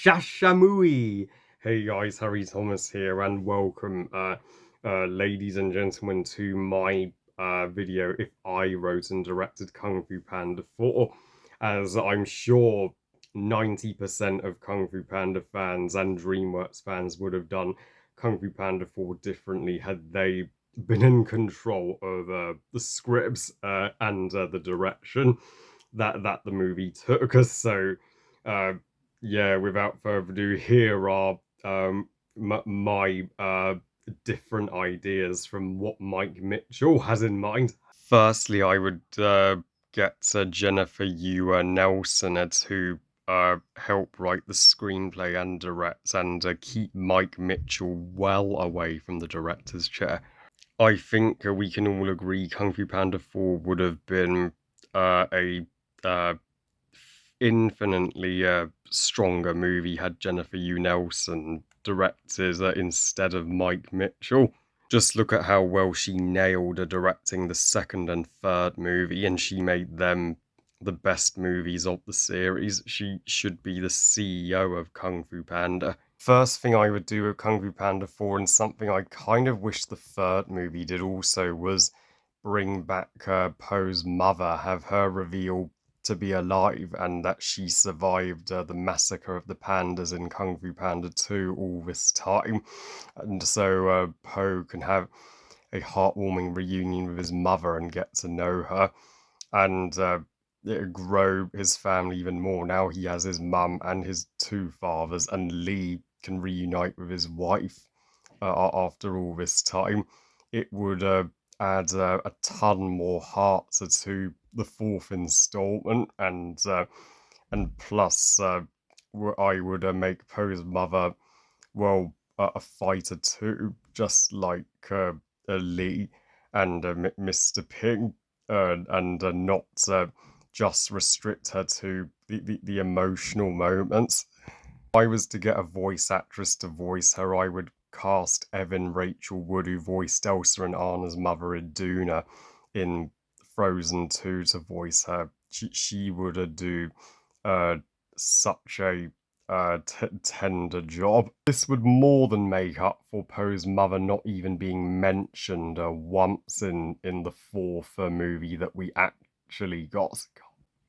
Shashamui! Hey guys, Harry Thomas here, and welcome, ladies and gentlemen, to my video if I wrote and directed Kung Fu Panda 4, as I'm sure 90% of Kung Fu Panda fans and DreamWorks fans would have done Kung Fu Panda 4 differently had they been in control of the scripts and the direction that the movie took us. So, uh, yeah, without further ado, here are my different ideas from what Mike Mitchell has in mind. Firstly, I would get Jennifer Ewer Nelson to help write the screenplay and direct, and keep Mike Mitchell well away from the director's chair. I think we can all agree Kung Fu Panda 4 would have been a infinitely stronger movie had Jennifer Ewe Nelson directed instead of Mike Mitchell. Just look at how well she nailed directing the second and third movie, and she made them the best movies of the series. She should be the CEO of Kung Fu Panda. First thing I would do with Kung Fu Panda 4, and something I kind of wish the third movie did also, was bring back Poe's mother, have her reveal to be alive and that she survived the massacre of the pandas in Kung Fu Panda 2 all this time. And so Poe can have a heartwarming reunion with his mother and get to know her, and grow his family even more. Now he has his mum and his two fathers, and Lee can reunite with his wife after all this time. It would add a ton more heart to the fourth installment, and plus I would make Poe's mother, well, a fighter too, just like Lee and Mr. Ping, and not just restrict her to the emotional moments. If I was to get a voice actress to voice her, I would cast Evan Rachel Wood, who voiced Elsa and Anna's mother Iduna in Frozen 2, to voice her. She would do such a tender job. This would more than make up for Poe's mother not even being mentioned once in the fourth movie that we actually got.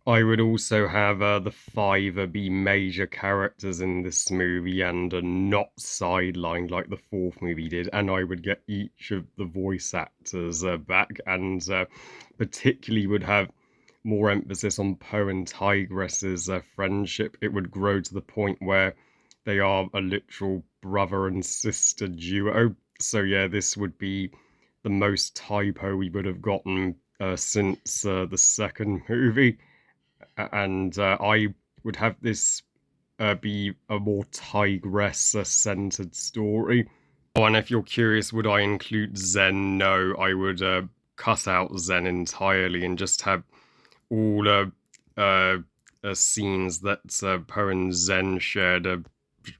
I would also have the five be major characters in this movie and not sidelined like the fourth movie did, and I would get each of the voice actors back, and particularly would have more emphasis on Poe and Tigress's friendship. It would grow to the point where they are a literal brother and sister duo. So yeah, this would be the most typo we would have gotten since the second movie. And I would have this be a more tigress-centered story. Oh, and if you're curious, would I include Zen? No, I would cut out Zen entirely and just have all scenes that Poe and Zen shared,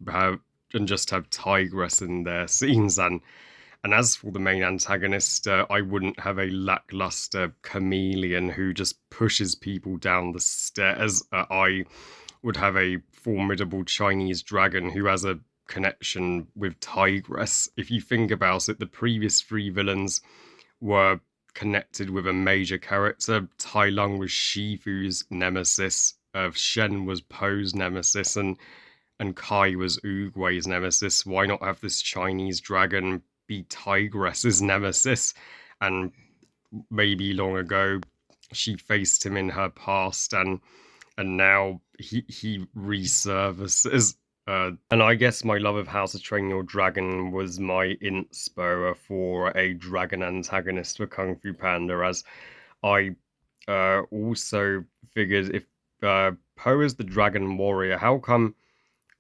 have, and just have Tigress in their scenes. And as for the main antagonist, I wouldn't have a lackluster chameleon who just pushes people down the stairs. I would have a formidable Chinese dragon who has a connection with Tigress. If you think about it, the previous three villains were connected with a major character. Tai Lung was Shifu's nemesis, Shen was Poe's nemesis, and Kai was Oogway's nemesis. Why not have this Chinese dragon be Tigress's nemesis? And maybe long ago she faced him in her past, and now he resurfaces. And I guess my love of How to Train Your Dragon was my inspo for a dragon antagonist for Kung Fu Panda, as I also figured if Poe is the dragon warrior, how come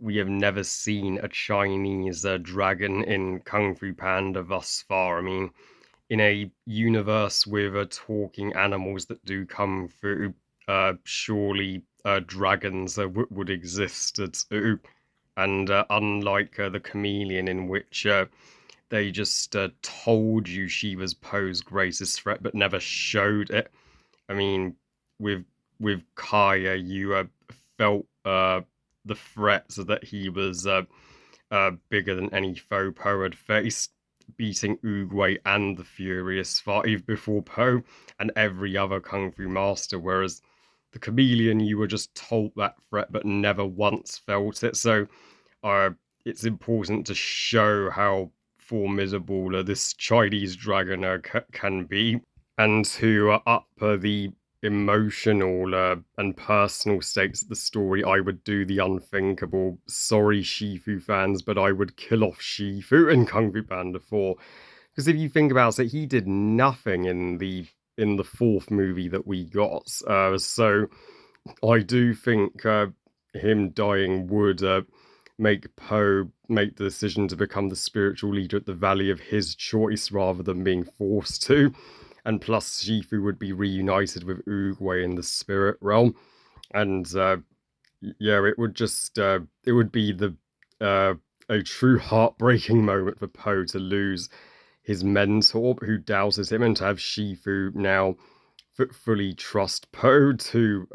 we have never seen a Chinese dragon in Kung Fu Panda thus far? I mean, in a universe with talking animals that do Kung Fu, surely dragons would exist too. And unlike the chameleon, in which they just told you she was Poe's greatest threat but never showed it. I mean, with Kaya, you felt the threats that he was bigger than any foe Poe had faced, beating Oogway and the Furious Five before Poe and every other Kung Fu master, whereas the Chameleon, you were just told that threat but never once felt it. So it's important to show how formidable this Chinese dragon can be, and to up the emotional and personal stakes of the story. I would do the unthinkable. Sorry, Shifu fans, but I would kill off Shifu in Kung Fu Panda 4. Because if you think about it, he did nothing in the fourth movie that we got. So I do think him dying would make Poe make the decision to become the spiritual leader at the Valley of his choice rather than being forced to. And plus, Shifu would be reunited with Oogway in the spirit realm. And it would just, it would be a true heartbreaking moment for Poe to lose his mentor who doubted him, and to have Shifu now fully trust Poe to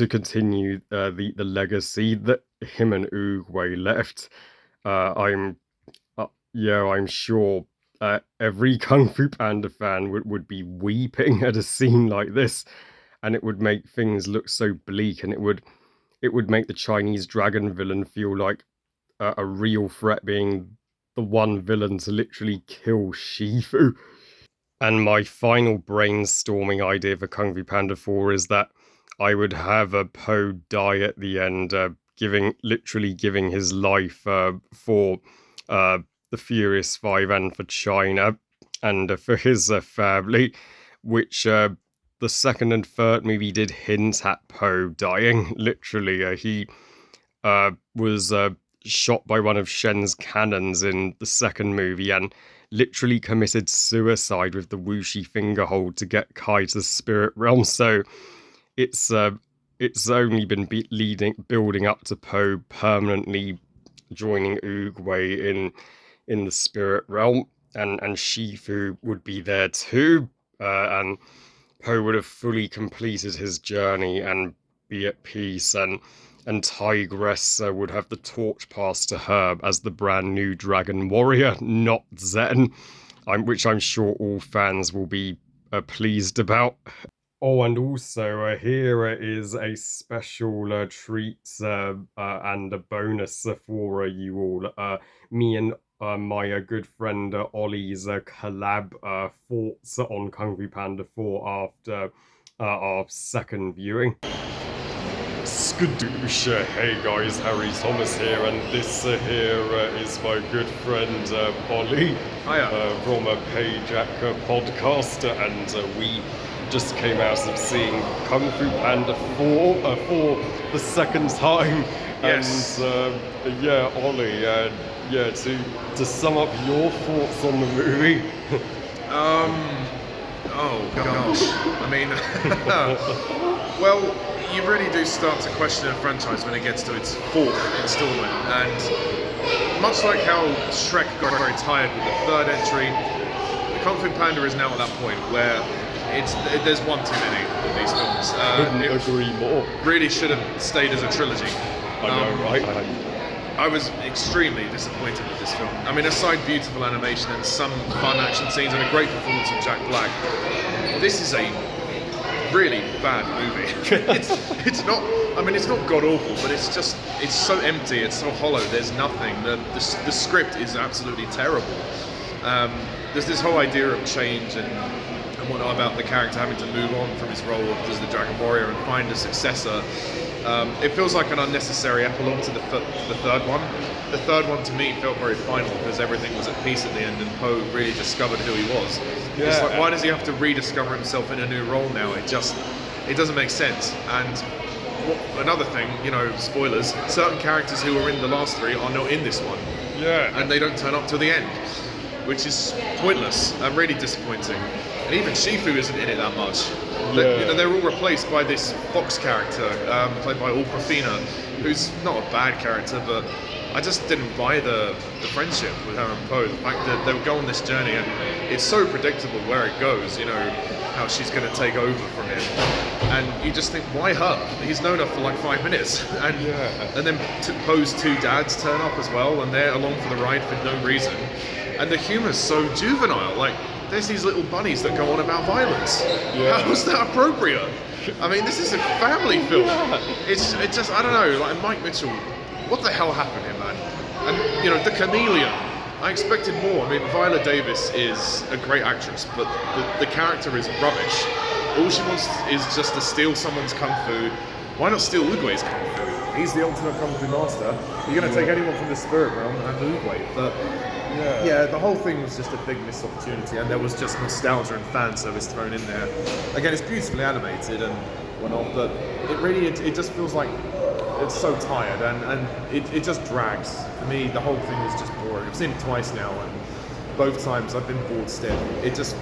continue the legacy that him and Oogway left. I'm sure every Kung Fu Panda fan would be weeping at a scene like this, and it would make things look so bleak, and it would make the Chinese dragon villain feel like a real threat, being the one villain to literally kill Shifu. And my final brainstorming idea for Kung Fu Panda 4 is that I would have a Poe die at the end, literally giving his life for the Furious Five and for China and for his family, which the second and third movie did hint at Poe dying. Literally, he was shot by one of Shen's cannons in the second movie and literally committed suicide with the Wuxi finger hold to get Kai to the spirit realm. So it's only been building up to Poe permanently joining Oogway in the spirit realm, and Shifu would be there too, and Poe would have fully completed his journey and be at peace, and Tigress would have the torch passed to her as the brand new dragon warrior, not Zen, which I'm sure all fans will be pleased about. Oh, and also here is a special treat and a bonus for you all. Me and my good friend Ollie's collab thoughts on Kung Fu Panda 4 after our second viewing. Skadoosh, hey guys, Harry Thomas here, and this here is my good friend Ollie from a Pajak Podcast, and we just came out of seeing Kung Fu Panda 4 for the second time. Yes. And Ollie, to sum up your thoughts on the movie. Oh gosh. I mean, well, you really do start to question a franchise when it gets to its fourth installment, and much like how Shrek got very tired with the third entry, Kung Fu Panda is now at that point where there's one too many of these films. Couldn't agree more. Really should have stayed as a trilogy. I know, right? I was extremely disappointed with this film. I mean, aside beautiful animation and some fun action scenes and a great performance from Jack Black, this is a really bad movie. it's not. I mean, it's not god awful, but it's so empty. It's so hollow. There's nothing. The script is absolutely terrible. There's this whole idea of change and whatnot about the character having to move on from his role as the Dragon Warrior and find a successor. It feels like an unnecessary epilogue to the third one. The third one to me felt very final because everything was at peace at the end and Poe really discovered who he was. Yeah. It's like, why does he have to rediscover himself in a new role now? It doesn't make sense. And another thing, spoilers, certain characters who were in the last three are not in this one. Yeah. And they don't turn up till the end. which is pointless and really disappointing. And even Shifu isn't in it that much. They're all replaced by this Fox character, played by Awkwafina, who's not a bad character, but I just didn't buy the friendship with her and Poe. The fact that they would go on this journey, and it's so predictable where it goes, how she's going to take over from him. And you just think, why her? He's known her for like 5 minutes. And then Poe's two dads turn up as well, and they're along for the ride for no reason. And the humor's so juvenile. Like, there's these little bunnies that go on about violence. How is that appropriate? I mean, this is a family film. It's just, I don't know, like Mike Mitchell, what the hell happened here, man? And, the chameleon, I expected more. I mean, Viola Davis is a great actress, but the character is rubbish. All she wants is just to steal someone's kung fu. Why not steal Oogway's kung fu? He's the ultimate kung fu master. You're going to take anyone from the spirit realm and Oogway. But the whole thing was just a big missed opportunity, and there was just nostalgia and fan service thrown in there. Again, it's beautifully animated and whatnot, but it just feels like it's so tired, and it just drags. For me, the whole thing was just boring. I've seen it twice now, and both times I've been bored stiff. It just,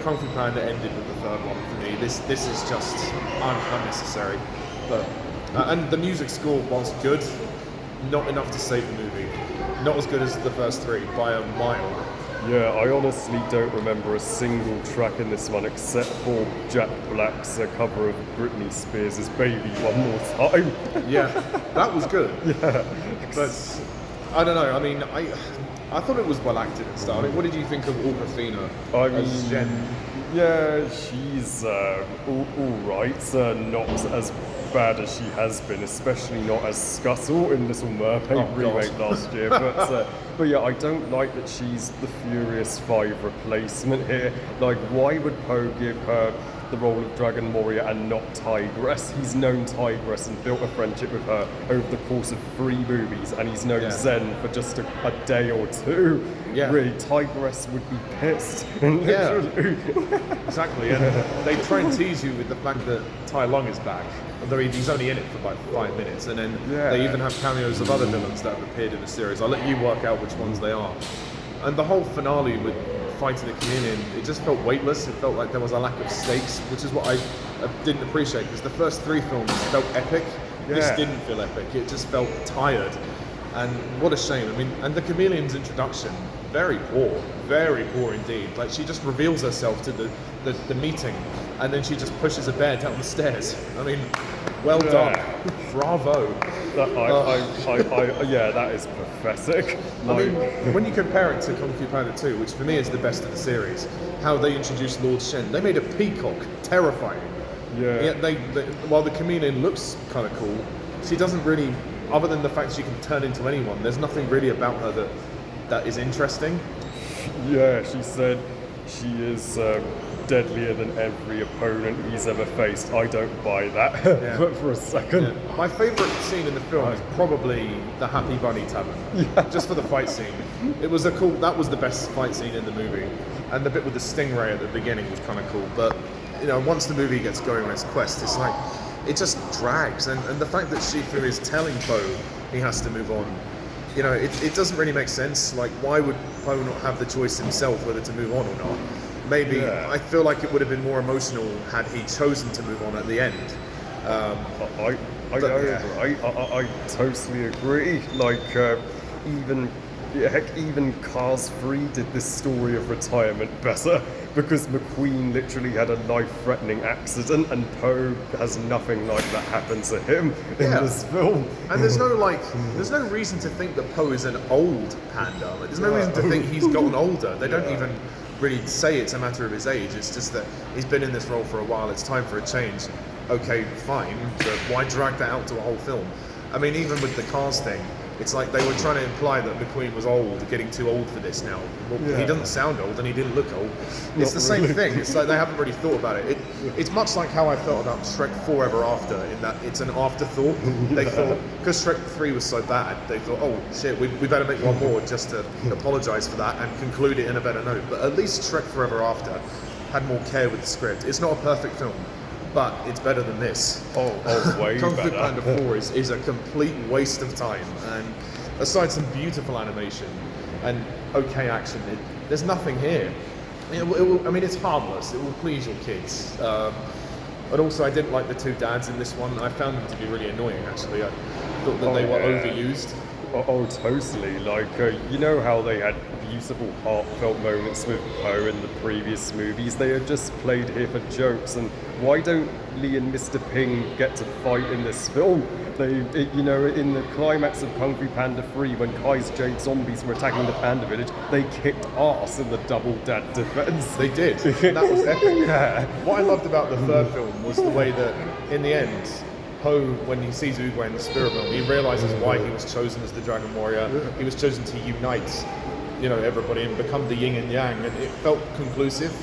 Kung Fu Panda ended with the third one for me. This is just unnecessary. But and the music score, whilst good, not enough to save the movie. Not as good as the first three by a mile. Yeah, I honestly don't remember a single track in this one except for Jack Black's cover of Britney Spears' Baby One More Time. Yeah, that was good. Yeah. But I don't know, I mean, I thought it was well acted and stuff. I mean, what did you think of Awkwafina as Jen? Yeah, she's all right. Not as bad as she has been, especially not as Scuttle in Little Mermaid remake last year. But yeah, I don't like that she's the Furious 5 replacement here. Like, why would Poe give her the role of Dragon Warrior and not Tigress? He's known Tigress and built a friendship with her over the course of 3 movies, and he's known Zen for just a day or 2. Yeah. Really, Tigress would be pissed. Exactly, and they try and tease you with the fact that Tai Lung is back, although he's only in it for like 5 minutes, and then they even have cameos of other villains that have appeared in the series. I'll let you work out which ones they are. And the whole finale with fighting the chameleon, it just felt weightless. It felt like there was a lack of stakes, which is what I didn't appreciate, because the first 3 films felt epic. This didn't feel epic. It just felt tired. And what a shame. I mean, and the chameleon's introduction, very poor indeed. Like, she just reveals herself to the meeting, and then she just pushes a bear down the stairs. I mean, well done. Bravo. That is pathetic. I mean, when you compare it to Kung Fu Panda 2, which for me is the best of the series, how they introduced Lord Shen, they made a peacock terrifying. Yeah. Yet they while the chameleon looks kind of cool, she doesn't really, other than the fact she can turn into anyone, there's nothing really about her that is interesting. Yeah, she said she is deadlier than every opponent he's ever faced. I don't buy that, but for a second. Yeah. My favourite scene in the film is probably the Happy Bunny Tavern, just for the fight scene. That was the best fight scene in the movie, and the bit with the stingray at the beginning was kind of cool. But once the movie gets going on its quest, it's like it just drags, and the fact that Shifu is telling Poe he has to move on. It doesn't really make sense. Like, why would Poe not have the choice himself whether to move on or not? Maybe, I feel like it would have been more emotional had he chosen to move on at the end. I totally agree. Like, even Cars 3 did this story of retirement better, because McQueen literally had a life-threatening accident, and Poe has nothing like that happen to him in this film. And there's no reason to think that Poe is an old panda. Like, there's no reason to think he's gotten older. They don't even really say it's a matter of his age. It's just that he's been in this role for a while. It's time for a change. Okay, fine, but why drag that out to a whole film? I mean, even with the Cars thing, it's like they were trying to imply that McQueen was old, getting too old for this now. Well, he doesn't sound old, and he didn't look old. It's the same thing. It's like they haven't really thought about it. It's much like how I felt about Shrek 4 Ever After, in that it's an afterthought. They thought, because Shrek 3 was so bad, they thought, oh shit, we better make one more just to apologise for that and conclude it in a better note. But at least Shrek Forever After had more care with the script. It's not a perfect film, but it's better than this. Way Kung Fu better. Panda 4 is a complete waste of time, and aside some beautiful animation, and okay action. There's nothing here. I mean, it's harmless. It will please your kids. But also, I didn't like the two dads in this one. I found them to be really annoying, actually. I thought that they were overused. Oh, totally. Like, you know how they had beautiful, heartfelt moments with Poe in the previous movies? They are just played here for jokes. And why don't Lee and Mr. Ping get to fight in this film? You know, in the climax of Kung Fu Panda 3, when Kai's giant zombies were attacking the Panda Village, they kicked arse in the double dad defense. They did. That was epic. Yeah. What I loved about the third film was the way that, in the end, Poe, when he sees Oogway in the spirit realm, he realizes why he was chosen as the Dragon Warrior. He was chosen to unite, you know, everybody and become the yin and yang, and it felt conclusive.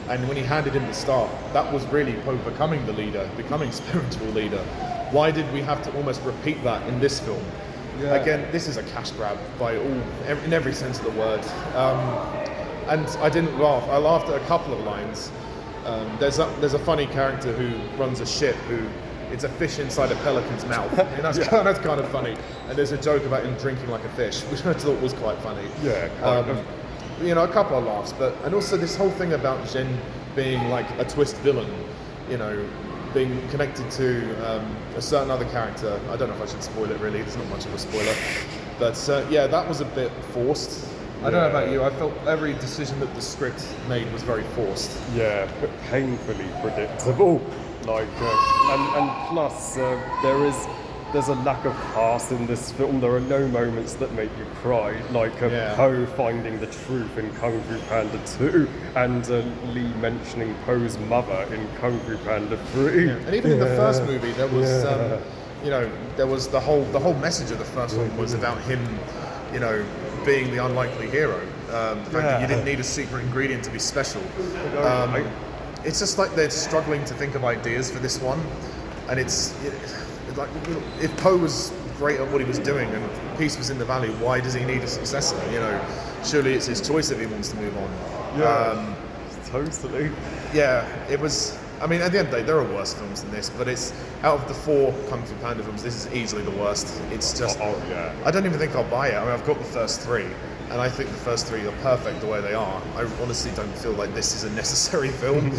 And when he handed him the staff, that was really Poe becoming the leader, becoming spiritual leader. Why did we have to almost repeat that in this film? Yeah. Again, this is a cash grab in every sense of the word. And I didn't laugh. I laughed at a couple of lines. There's a funny character who runs a ship who it's a fish inside a pelican's mouth. And that's kind of funny. And there's a joke about him drinking like a fish, which I thought was quite funny. Yeah, kind of. You know, a couple of laughs, and also this whole thing about Zhen being like a twist villain, you know, being connected to a certain other character. I don't know if I should spoil it really, there's not much of a spoiler. But yeah, that was a bit forced. I don't know about you, I felt every decision that the script made was very forced. Yeah, but painfully predictable. Like, and plus, there's a lack of heart in this film. There are no moments that make you cry, like Poe finding the truth in Kung Fu Panda 2, and Lee mentioning Poe's mother in Kung Fu Panda 3. Yeah. And even in the first movie, there was, you know, there was the whole message of the first one was about him, you know, being the unlikely hero. The fact that you didn't need a secret ingredient to be special. It's just like they're struggling to think of ideas for this one, and it's like, if Poe was great at what he was doing and peace was in the valley, why does he need a successor? You know, surely it's his choice if he wants to move on. Yeah, totally. Yeah, it was. I mean, at the end of the day, there are worse films than this, but it's out of the 4 Kung Fu Panda films, this is easily the worst. It's just. I don't even think I'll buy it. I mean, I've got the first 3, and I think the first 3 are perfect the way they are. I honestly don't feel like this is a necessary film.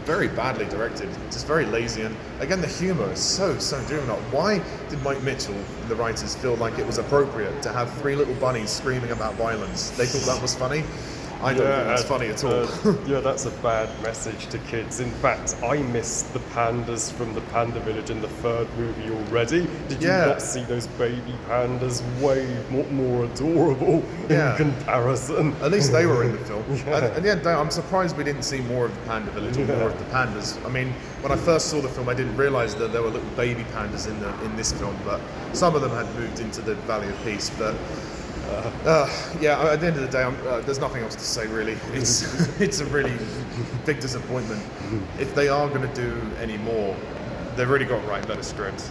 Very badly directed, just very lazy, and again the humour is so juvenile. Why did Mike Mitchell, the writers, feel like it was appropriate to have 3 little bunnies screaming about violence? They thought that was funny? I don't think that's funny at all. Yeah, that's a bad message to kids. In fact, I missed the pandas from the Panda Village in the 3rd movie already. Did you not see those baby pandas way more adorable in comparison? At least they were in the film. At the end of the day, I'm surprised we didn't see more of the Panda Village or more of the pandas. I mean, when I first saw the film, I didn't realise that there were little baby pandas in this film, but some of them had moved into the Valley of Peace. But at the end of the day, there's nothing else to say really. It's a really big disappointment. If they are going to do any more, they've really got to write better scripts.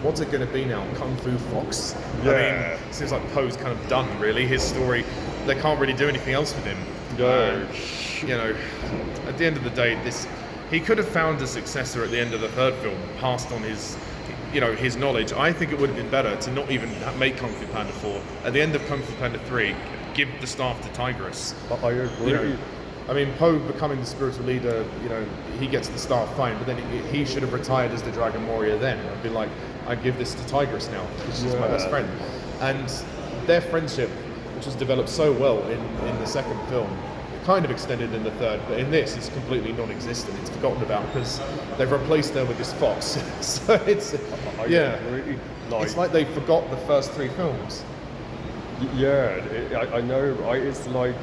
What's it going to be now? Kung Fu Fox? I mean, it seems like Poe's kind of done really. His story, they can't really do anything else with him. You know, at the end of the day, he could have found a successor at the end of the 3rd film, passed on his knowledge. I think it would have been better to not even make Kung Fu Panda 4. At the end of Kung Fu Panda 3, give the staff to Tigress. I agree. You know, I mean, Poe becoming the spiritual leader, you know, he gets the staff fine, but then he should have retired as the Dragon Warrior then. I'd be like, I give this to Tigress now, because she's my best friend. And their friendship, which was developed so well in the 2nd film, kind of extended in the 3rd, but in this it's completely non-existent. It's forgotten about because they've replaced her with this fox. So it's it's like they forgot the first 3 films. I know, right? It's like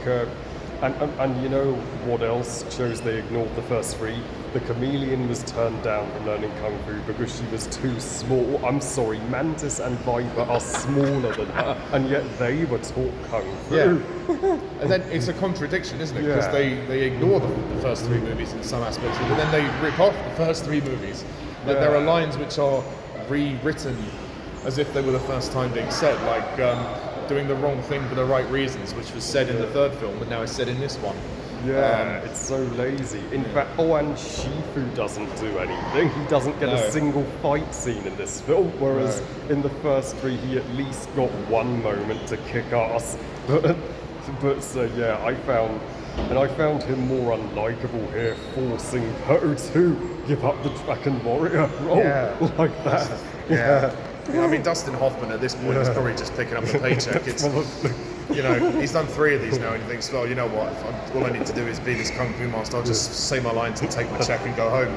and you know what else shows they ignored the first 3? The chameleon was turned down from learning Kung Fu because she was too small. I'm sorry, Mantis and Viper are smaller than her, and yet they were taught Kung Fu. Yeah. And then it's a contradiction, isn't it? Because they ignore the first 3 movies in some aspects, but then they rip off the first 3 movies. Like there are lines which are rewritten as if they were the first time being said, like doing the wrong thing for the right reasons, which was said in the 3rd film, but now is said in this one. Yeah, it's so lazy. In fact, and Shifu doesn't do anything. He doesn't get No. a single fight scene in this film, whereas in the first three, he at least got one moment to kick ass. But so yeah, I found him more unlikable here, forcing Po to give up the Dragon Warrior role like that. Yeah. I mean, Dustin Hoffman at this point is probably just picking up the paycheck. It's, you know, he's done 3 of these now, and he thinks, well, you know what? All I need to do is be this kung fu master. I'll just say my lines and take my check and go home.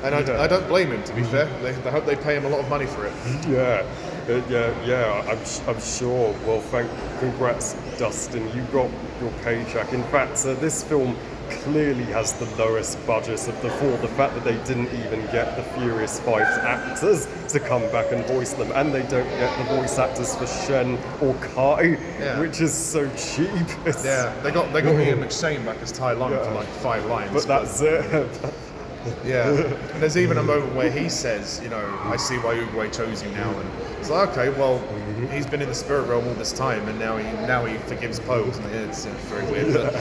And I don't blame him. To be fair, I hope they pay him a lot of money for it. I'm sure. Well, congrats, Dustin. You got your paycheck. In fact, this film clearly has the lowest budget of the 4. The fact that they didn't even get the Furious 5 actors to come back and voice them, and they don't get the voice actors for Shen or Kai, which is so cheap. They got Ian McShane back as Tai Lung for like 5 lines. But that's it. Yeah, and there's even a moment where he says, you know, I see why Uguay chose you now, and it's like, okay, well, he's been in the spirit realm all this time, and now he forgives Po, and it's very weird. But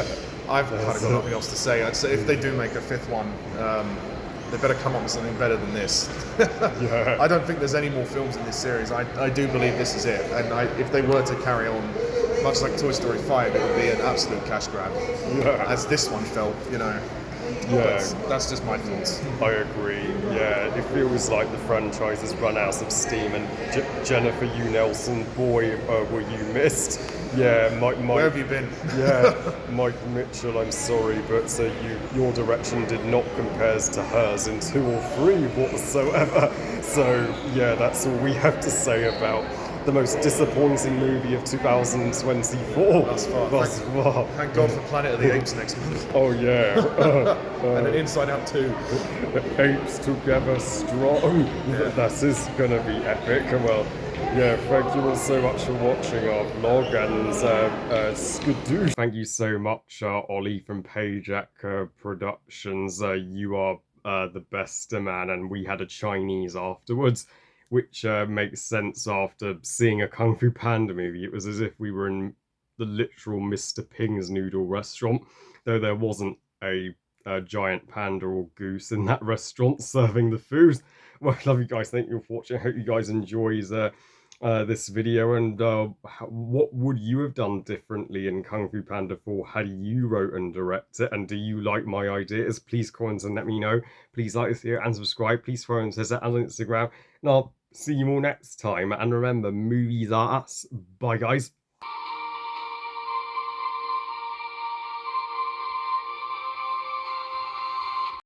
I've kind of got nothing else to say. I'd say if they do make a 5th one, they better come up with something better than this. I don't think there's any more films in this series. I do believe this is it, and if they were to carry on, much like Toy Story 5, it would be an absolute cash grab, as this one felt, you know. Yeah, that's just my thoughts. I agree. Yeah, it feels like the franchise has run out of steam, and Jennifer U. Nelson, boy, were you missed. Yeah, Mike. Where have you been? Yeah, Mike Mitchell. I'm sorry, but your direction did not compare to hers in 2 or 3 whatsoever. So yeah, that's all we have to say about the most disappointing movie of 2024 thus far. Thank God for Planet of the Apes next month. Oh yeah. And then Inside Out 2. Apes together strong. That is gonna be epic. Well, yeah, thank you all so much for watching our vlog, and skadoosh. Thank you so much, Ollie from Pajak Productions. You are the best man, and we had a Chinese afterwards, which makes sense after seeing a Kung Fu Panda movie. It was as if we were in the literal Mr. Ping's noodle restaurant, though there wasn't a giant panda or goose in that restaurant serving the food. Well, I love you guys. Thank you for watching. I hope you guys enjoys this video, and what would you have done differently in Kung Fu Panda 4 had you wrote and directed it, and do you like my ideas? Please comment and let me know. Please like this video and subscribe. Please follow and says that on Instagram, and I'll see you all next time. And remember, movies are us. Bye guys.